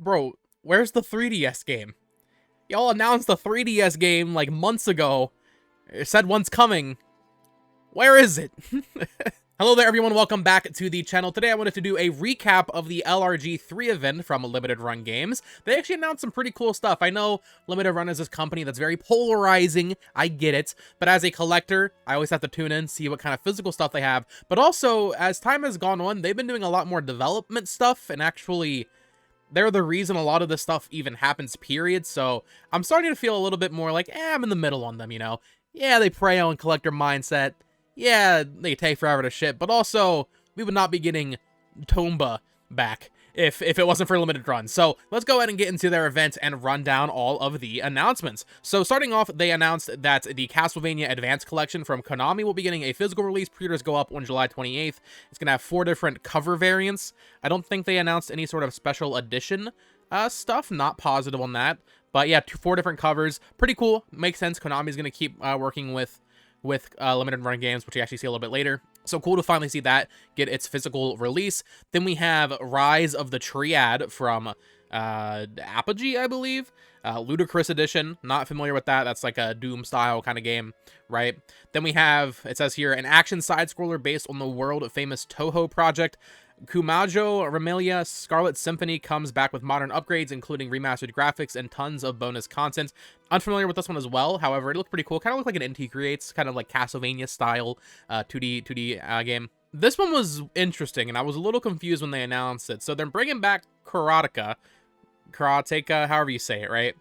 bro, where's the 3DS game? Y'all announced the 3DS game like months ago. It said one's coming. Where is it? Hello there, everyone. Welcome back to the channel. Today, I wanted to do a recap of the LRG3 event from Limited Run Games. They actually announced some pretty cool stuff. I know Limited Run is this company that's very polarizing. I get it. But as a collector, I always have to tune in, see what kind of physical stuff they have. But also, as time has gone on, they've been doing a lot more development stuff, and actually, they're the reason a lot of this stuff even happens, period. So I'm starting to feel a little bit more like, I'm in the middle on them, you know? Yeah, they prey on collector mindset. Yeah, they take forever to ship, but also, we would not be getting Tomba back if it wasn't for Limited Run. So, let's go ahead and get into their event and run down all of the announcements. So, starting off, they announced that the Castlevania Advance collection from Konami will be getting a physical release. Pre-orders go up on July 28th. It's going to have 4 different cover variants. I don't think they announced any sort of special edition stuff. Not positive on that. But yeah, 4 different covers. Pretty cool. Makes sense. Konami's going to keep working with Limited Run Games, which you actually see a little bit later. So cool to finally see that get its physical release. Then we have Rise of the Triad from Apogee, I believe. Ludicrous Edition. Not familiar with that. That's like a Doom style kind of game, right? Then we have, it says here, an action side-scroller based on the world-famous Toho project. Kumajo Remilia Scarlet Symphony comes back with modern upgrades, including remastered graphics and tons of bonus content. Unfamiliar with this one as well, however, it looked pretty cool. Kind of looked like an NT Creates, kind of like Castlevania style 2D game. This one was interesting, and I was a little confused when they announced it. So they're bringing back Karateka, however you say it, right?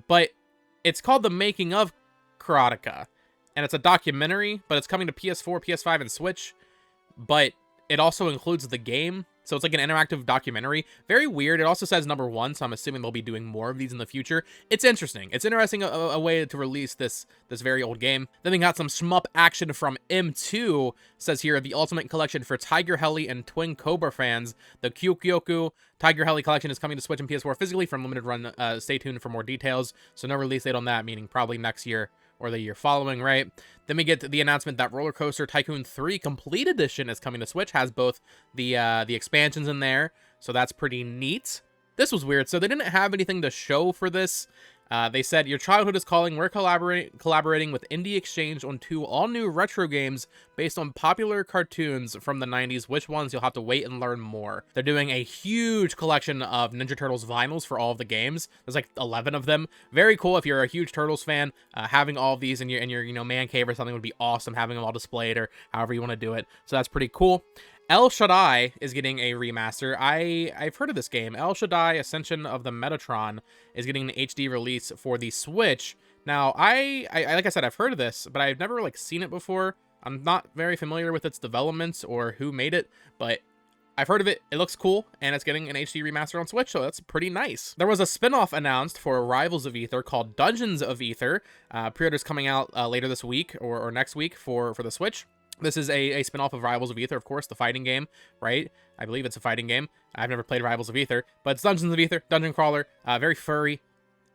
But it's called The Making of Karateka, and it's a documentary, but it's coming to PS4, PS5, and Switch. But it also includes the game, so it's like an interactive documentary. Very weird. It also says #1, so I'm assuming they'll be doing more of these in the future. It's interesting. It's interesting a way to release this very old game. Then we got some shmup action from M2. It says here, the Ultimate Collection for Tiger Heli and Twin Cobra fans. The Kyokyoku Tiger Heli Collection is coming to Switch and PS4 physically from Limited Run. Stay tuned for more details. So no release date on that, meaning probably next year or the year following, right? Then we get to the announcement that Roller Coaster Tycoon 3 Complete Edition is coming to Switch. Has both the expansions in there, so that's pretty neat. This was weird. So they didn't have anything to show for this. They said, your childhood is calling. We're collaborating with Indie Exchange on 2 all-new retro games based on popular cartoons from the 90s. Which ones? You'll have to wait and learn more. They're doing a huge collection of Ninja Turtles vinyls for all of the games. There's like 11 of them. Very cool if you're a huge Turtles fan. Having all of these in your man cave or something would be awesome. Having them all displayed or however you want to do it. So that's pretty cool. El Shaddai is getting a remaster. I've heard of this game. El Shaddai Ascension of the Metatron is getting an HD release for the Switch. Now, I like I said, I've heard of this, but I've never like seen it before. I'm not very familiar with its developments or who made it, but I've heard of it. It looks cool, and it's getting an HD remaster on Switch, so that's pretty nice. There was a spin-off announced for Rivals of Aether called Dungeons of Aether. Pre-orders coming out later this week or next week for the Switch. This is a spin-off of Rivals of Aether, of course, the fighting game, right? I believe it's a fighting game. I've never played Rivals of Aether, but it's Dungeons of Aether, dungeon crawler, very furry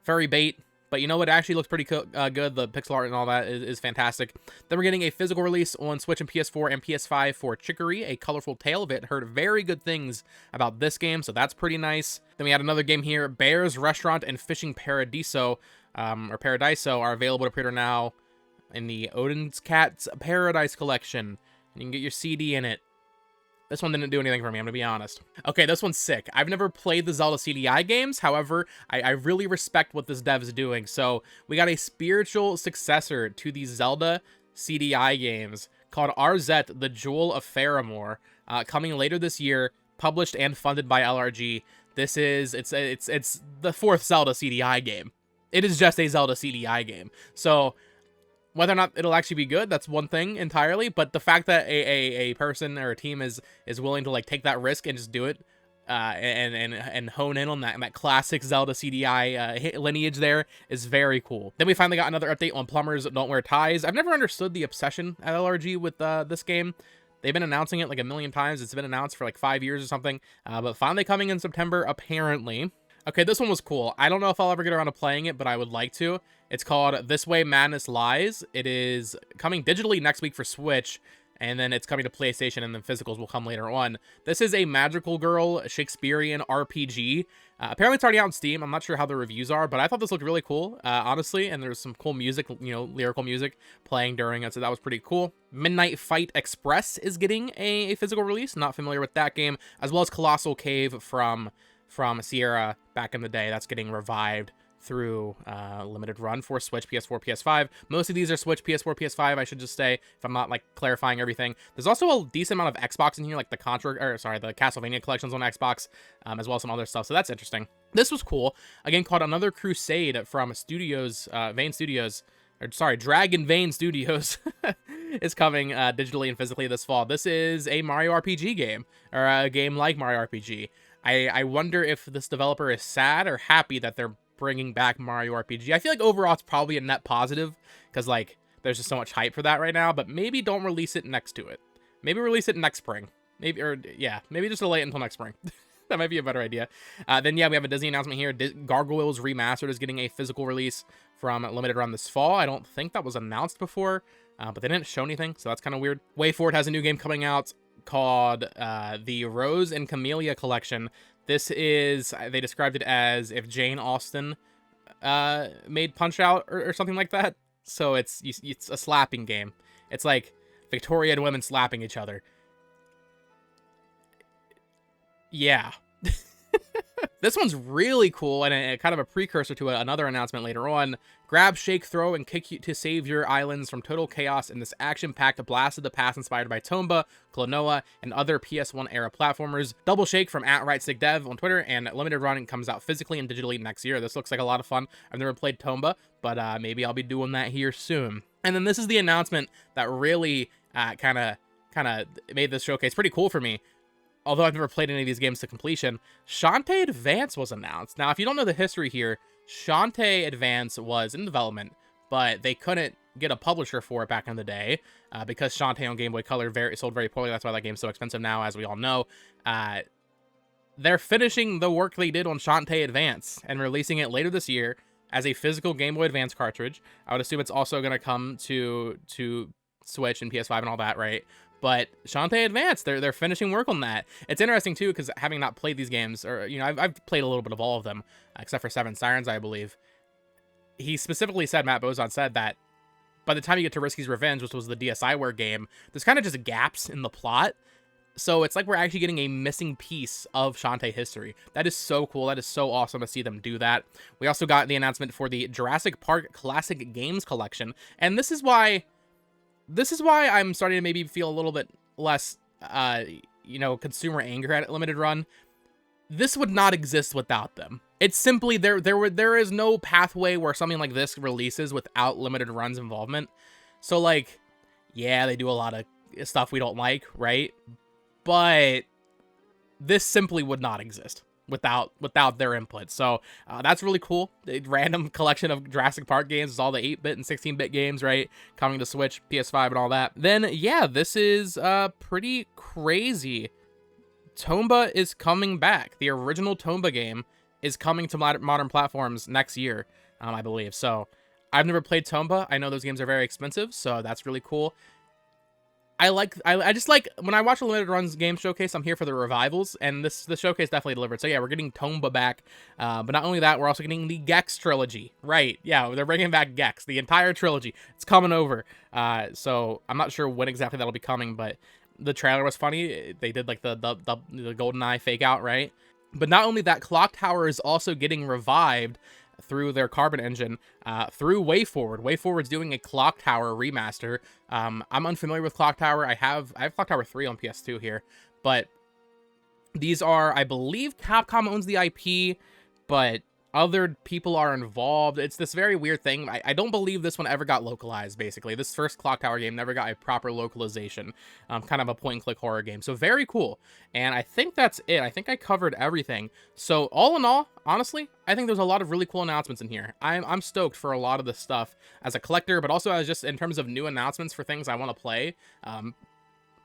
bait. But you know what? It actually looks pretty good. The pixel art and all that is fantastic. Then we're getting a physical release on Switch and PS4 and PS5 for Chicory, A Colorful Tale of It. Heard very good things about this game, so that's pretty nice. Then we had another game here, Bear's Restaurant and Fishing Paradiso, are available to pre-order now in the Odin's Cat's Paradise Collection. You can get your CD in it. This one didn't do anything for me, I'm gonna be honest. Okay, this one's sick. I've never played the Zelda CDI games. However, I really respect what this dev is doing. So we got a spiritual successor to the Zelda CDI games called RZ, The Jewel of Faramore, coming later this year, published and funded by LRG. This is, it's the 4th Zelda CDI game. It is just a Zelda CDI game. So whether or not it'll actually be good, that's one thing entirely, but the fact that a person or a team is willing to like take that risk and just do it, and hone in on that classic Zelda CDI lineage there is very cool. Then we finally got another update on Plumbers Don't Wear Ties. I've never understood the obsession at LRG with this game. They've been announcing it like a million times. It's been announced for like 5 years or something, but finally coming in September, apparently. Okay, this one was cool. I don't know if I'll ever get around to playing it, but I would like to. It's called This Way Madness Lies. It is coming digitally next week for Switch. and then it's coming to PlayStation, and then physicals will come later on. This is a magical girl Shakespearean RPG. Apparently it's already out on Steam. I'm not sure how the reviews are, but I thought this looked really cool, honestly, and there's some cool music, you know, lyrical music playing during it, so that was pretty cool. Midnight Fight Express is getting a physical release. Not familiar with that game, as well as Colossal Cave from Sierra back in the day. That's getting revived through limited run for Switch, PS4, PS5. Most of these are Switch, PS4, PS5, I should just say, if I'm not like clarifying everything. There's also a decent amount of Xbox in here, like the the Castlevania collections on Xbox, as well as some other stuff, so that's interesting. This was cool. Again, called Another Crusade from Dragon Vein Studios is coming digitally and physically this fall. This is a Mario RPG game, or a game like Mario RPG. I wonder if this developer is sad or happy that they're bringing back Mario RPG. I feel like overall it's probably a net positive, because like there's just so much hype for that right now, but maybe don't release it next to it. Maybe release it next spring. Maybe just delay it until next spring. That might be a better idea. Then yeah, we have a Disney announcement here. Gargoyles Remastered is getting a physical release from limited run this fall. I don't think that was announced before, but they didn't show anything, so that's kind of weird. WayForward has a new game coming out called the Rose and Camellia Collection. This is, they described it as if Jane Austen made Punch-Out or something like that. So it's a slapping game. It's like Victorian women slapping each other. Yeah. This one's really cool, and a kind of a precursor to another announcement later on. Grab, shake, throw, and kick you to save your islands from total chaos in this action-packed blast of the past inspired by Tomba, Klonoa, and other PS1-era platformers. Double Shake from @RightStickDev on Twitter, and limited run comes out physically and digitally next year. This looks like a lot of fun. I've never played Tomba, but maybe I'll be doing that here soon. And then this is the announcement that really kind of made this showcase pretty cool for me. Although I've never played any of these games to completion, Shantae Advance was announced. Now, if you don't know the history here, Shantae Advance was in development, but they couldn't get a publisher for it back in the day because Shantae on Game Boy Color sold very poorly. That's why that game's so expensive now, as we all know. They're finishing the work they did on Shantae Advance and releasing it later this year as a physical Game Boy Advance cartridge. I would assume it's also going to come to Switch and PS5 and all that, right? But Shantae Advance, they're finishing work on that. It's interesting too, because having not played these games, or you know, I've played a little bit of all of them, except for Seven Sirens, I believe. He specifically said, Matt Bozon said that by the time you get to Risky's Revenge, which was the DSiWare game, there's kind of just gaps in the plot. So it's like we're actually getting a missing piece of Shantae history. That is so cool. That is so awesome to see them do that. We also got the announcement for the Jurassic Park Classic Games Collection, and this is why I'm starting to maybe feel a little bit less, you know, consumer anger at limited run. This would not exist without them. It's simply there is no pathway where something like this releases without limited run's involvement. So like, yeah, they do a lot of stuff we don't like, right? But this simply would not exist without their input. So that's really cool. A random collection of Jurassic Park games is all the 8-bit and 16-bit games, right? Coming to Switch, PS5, and all that. Then, yeah, this is pretty crazy. Tomba is coming back. The original Tomba game is coming to modern platforms next year, I believe. So I've never played Tomba. I know those games are very expensive, so that's really cool. I just like when I watch a limited runs game showcase, I'm here for the revivals, and the showcase definitely delivered. So yeah, we're getting Tomba back, but not only that, we're also getting the GEX trilogy. Right? Yeah, they're bringing back GEX, the entire trilogy. It's coming over. So I'm not sure when exactly that'll be coming, but the trailer was funny. They did like the GoldenEye fake out, right? But not only that, Clock Tower is also getting revived through their Carbon engine, through WayForward. WayForward's doing a Clock Tower remaster. I'm unfamiliar with Clock Tower. I have Clock Tower 3 on PS2 here, but these are, I believe Capcom owns the IP, but other people are involved. It's this very weird thing. I don't believe this one ever got localized, basically. This first Clock Tower game never got a proper localization. Kind of a point-and-click horror game. So very cool. And I think that's it. I think I covered everything. So all in all, honestly, I think there's a lot of really cool announcements in here. I'm stoked for a lot of this stuff as a collector, but also as just in terms of new announcements for things I want to play.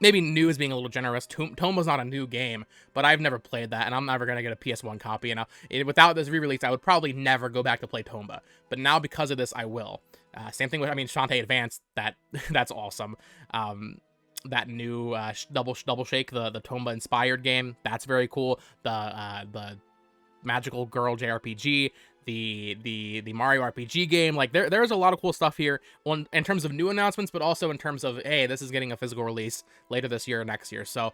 Maybe new is being a little generous. Tomba's not a new game, but I've never played that, and I'm never going to get a PS1 copy. And without this re-release, I would probably never go back to play Tomba. But now, because of this, I will. Same thing with, Shantae Advance, that's awesome. that new double shake, the Tomba inspired game. That's very cool. The Magical Girl JRPG, the Mario RPG game. Like there's a lot of cool stuff here in terms of new announcements, but also in terms of, hey, this is getting a physical release later this year or next year. So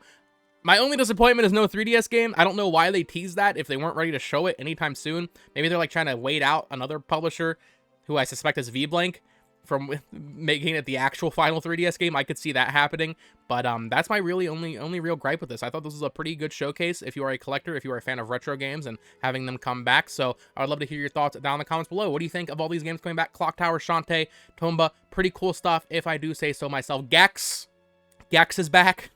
my only disappointment is no 3DS game. I don't know why they teased that if they weren't ready to show it anytime soon. Maybe they're like trying to wait out another publisher who I suspect is VBlank from making it the actual final 3DS game. I could see that happening, but that's my really only real gripe with this. I thought this was a pretty good showcase if you are a collector, if you are a fan of retro games and having them come back. So I would love to hear your thoughts down in the comments below. What do you think of all these games coming back? Clock Tower, Shantae, Tomba, pretty cool stuff if I do say so myself. GEX is back.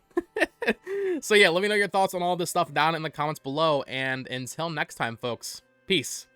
So yeah, let me know your thoughts on all this stuff down in the comments below, and until next time, folks, peace.